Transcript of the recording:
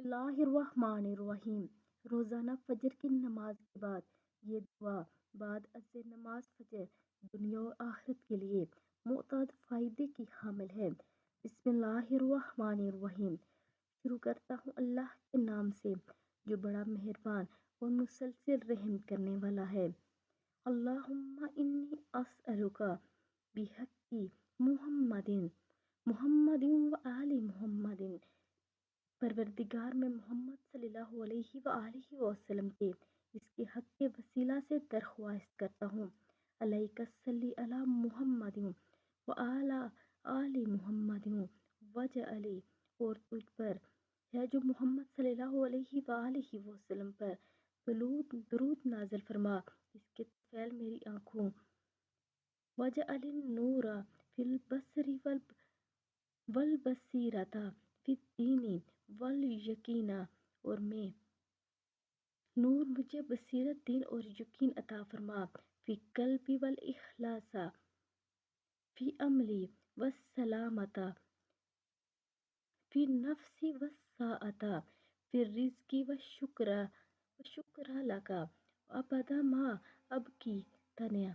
اللہ الرحمن الرحیم۔ روزانہ فجر کی نماز کے بعد یہ دعا بعد از نماز فجر دنیا و آخرت کے لیے معتاد فائدے کی حامل ہے۔ بسم اللہ الرحمن الرحیم۔ شروع کرتا ہوں اللہ کے نام سے جو بڑا مہربان اور مسلسل رحم کرنے والا ہے۔ اللہم انی اسألک بحق محمد و آل محمد۔ پروردگار میں محمد صلی اللہ علیہ وآلہ وسلم کے اس کے حق کے وسیلہ سے درخواست کرتا ہوں۔ علیک صلی علی محمد و آل محمد وجعلی، اور تجھ پر ہے جو محمد صلی اللہ علیہ وآلہ وسلم پر درود نازل فرما، اس کے طفیل میری آنکھوں۔ وجعل النور فی البصر والبصیرۃ فی الدین والیقین، اور میں نور مجھے بصیرت، دین اور یقین عطا فرما۔ فی قلبی والاخلاص فی عملی والسلامۃ فی نفسی والسعۃ فی الرزق والشکر لک ابدا ما ابقیتنا۔